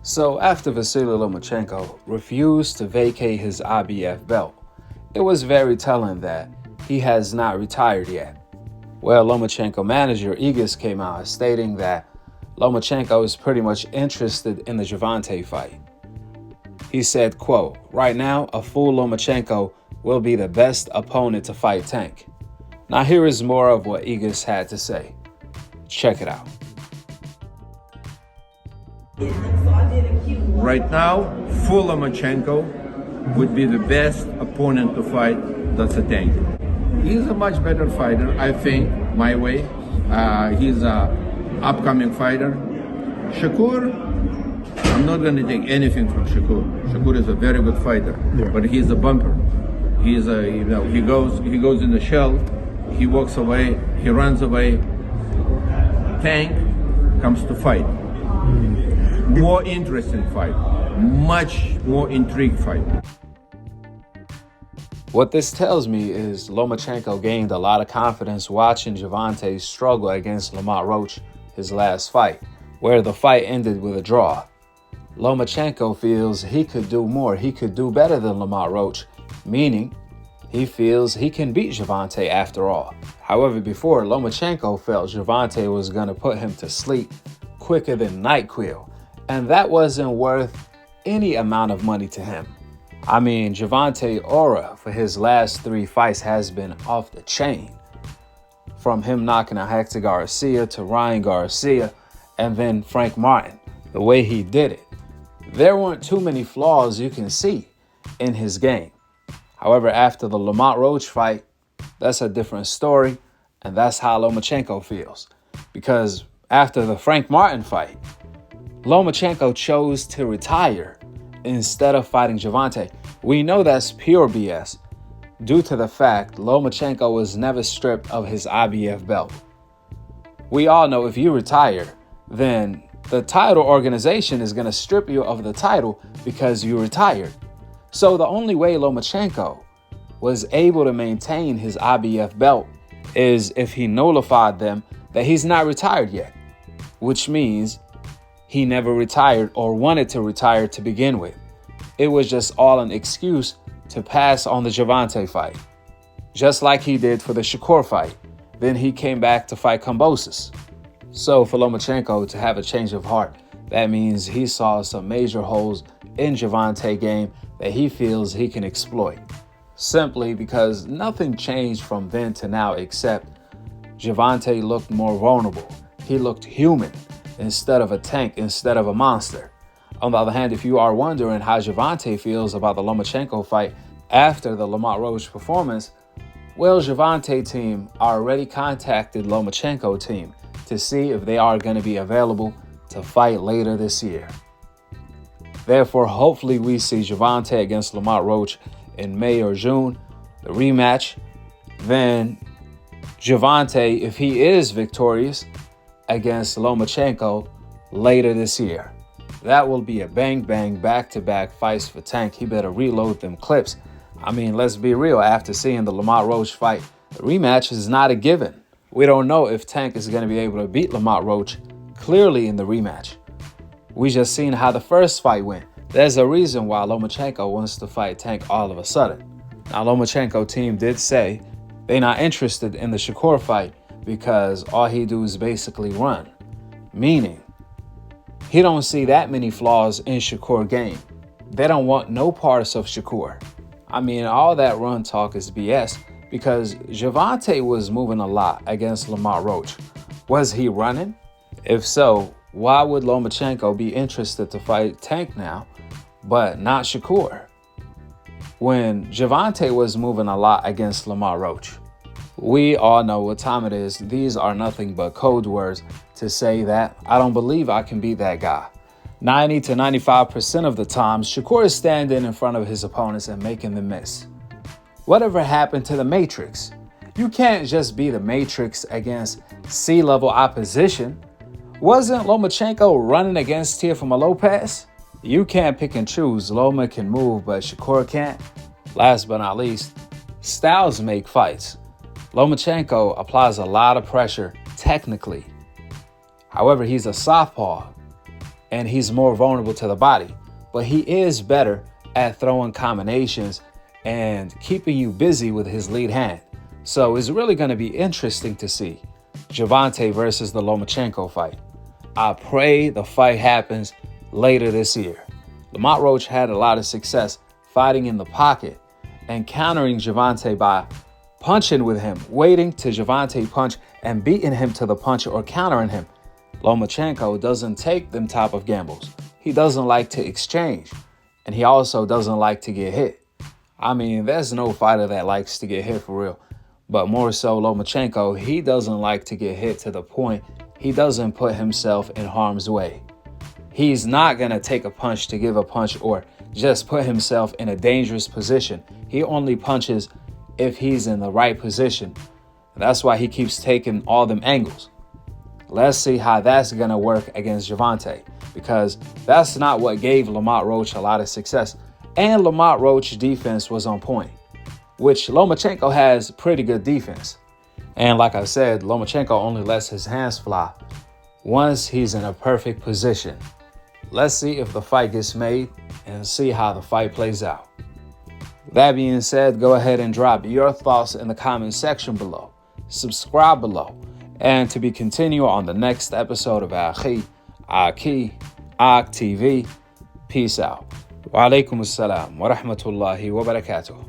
So after Vasiliy Lomachenko refused to vacate his IBF belt, it was very telling that he has not retired yet. Well, Lomachenko manager Igis came out stating that Lomachenko is pretty much interested in the Gervonta fight. He said, quote, "Right now, a full Lomachenko will be the best opponent to fight Tank." Now here is more of what Igis had to say. Check it out. Right now, full Lomachenko would be the best opponent to fight that's a Tank. He's a much better fighter, I think, my way. He's a upcoming fighter. Shakur, I'm not going to take anything from Shakur. Shakur is a very good fighter, but he's a bumper. He's a, he goes in the shell, he walks away, he runs away. Tank comes to fight. More interesting fight, much more intrigued fight. What this tells me is Lomachenko gained a lot of confidence watching Gervonta struggle against Roach his last fight, where the fight ended with a draw. Lomachenko feels he could do more, he could do better than Roach, meaning he feels he can beat Gervonta after all. However, before, Lomachenko felt Gervonta was going to put him to sleep quicker than NyQuil, and that wasn't worth any amount of money to him. I mean, Gervonta aura for his last 3 fights has been off the chain. From him knocking out Hector Garcia to Ryan Garcia and then Frank Martin, the way he did it. There weren't too many flaws you can see in his game. However, after the Roach fight, that's a different story, and that's how Lomachenko feels. Because after the Frank Martin fight, Lomachenko chose to retire instead of fighting Gervonta. We know that's pure BS due to the fact Lomachenko was never stripped of his IBF belt. We all know if you retire, then the title organization is going to strip you of the title because you retired. So the only way Lomachenko was able to maintain his IBF belt is if he nullified them that he's not retired yet, which means he never retired or wanted to retire to begin with. It was just all an excuse to pass on the Gervonta fight, just like he did for the Shakur fight. Then he came back to fight Kambosos. So for Lomachenko to have a change of heart, that means he saw some major holes in Gervonta game that he feels he can exploit. Simply because nothing changed from then to now except Gervonta looked more vulnerable. He looked human instead of a tank, instead of a monster. On the other hand, if you are wondering how Gervonta feels about the Lomachenko fight after the Roach performance, well, Gervonta team already contacted Lomachenko team to see if they are going to be available to fight later this year. Therefore, hopefully we see Gervonta against Roach in May or June, the rematch. Then Gervonta, if he is victorious, against Lomachenko later this year. That will be a bang-bang back-to-back fights for Tank. He better reload them clips. I mean, let's be real. After seeing the Roach fight, the rematch is not a given. We don't know if Tank is going to be able to beat Roach clearly in the rematch. We just seen how the first fight went. There's a reason why Lomachenko wants to fight Tank all of a sudden. Now, Lomachenko team did say they're not interested in the Shakur fight because all he do is basically run. Meaning, he don't see that many flaws in Shakur game. They don't want no parts of Shakur. I mean, all that run talk is BS because Gervonta was moving a lot against Roach. Was he running? If so, why would Lomachenko be interested to fight Tank now, but not Shakur? When Gervonta was moving a lot against Roach. We all know what time it is. These are nothing but code words to say that I don't believe I can beat that guy. 90 to 95% of the time, Shakur is standing in front of his opponents and making them miss. Whatever happened to the Matrix? You can't just be the Matrix against C-level opposition. Wasn't Lomachenko running against Teofimo Lopez? You can't pick and choose. Loma can move, but Shakur can't. Last but not least, styles make fights. Lomachenko applies a lot of pressure technically. However, he's a southpaw. and he's more vulnerable to the body. But he is better at throwing combinations and keeping you busy with his lead hand. So it's really going to be interesting to see Gervonta versus the Lomachenko fight. I pray the fight happens later this year. Lamont Roach had a lot of success fighting in the pocket and countering Gervonta by punching with him, waiting to Gervonta punch and beating him to the punch or countering him. Lomachenko doesn't take them type of gambles. He doesn't like to exchange, and he also doesn't like to get hit. I mean, there's no fighter that likes to get hit for real. But more so Lomachenko, he doesn't like to get hit to the point he doesn't put himself in harm's way. He's not going to take a punch to give a punch or just put himself in a dangerous position. He only punches if he's in the right position. That's why he keeps taking all them angles. Let's see how that's going to work against Gervonta, because that's not what gave Lamont Roach a lot of success. And Lamont Roach's defense was on point, which Lomachenko has pretty good defense. And like I said, Lomachenko only lets his hands fly once he's in a perfect position. Let's see if the fight gets made and see how the fight plays out. That being said, go ahead and drop your thoughts in the comment section below. Subscribe below. And to be continued on the next episode of Akhi, Akhi TV. Peace out. Wa alaikum assalam wa rahmatullahi wa barakatuh.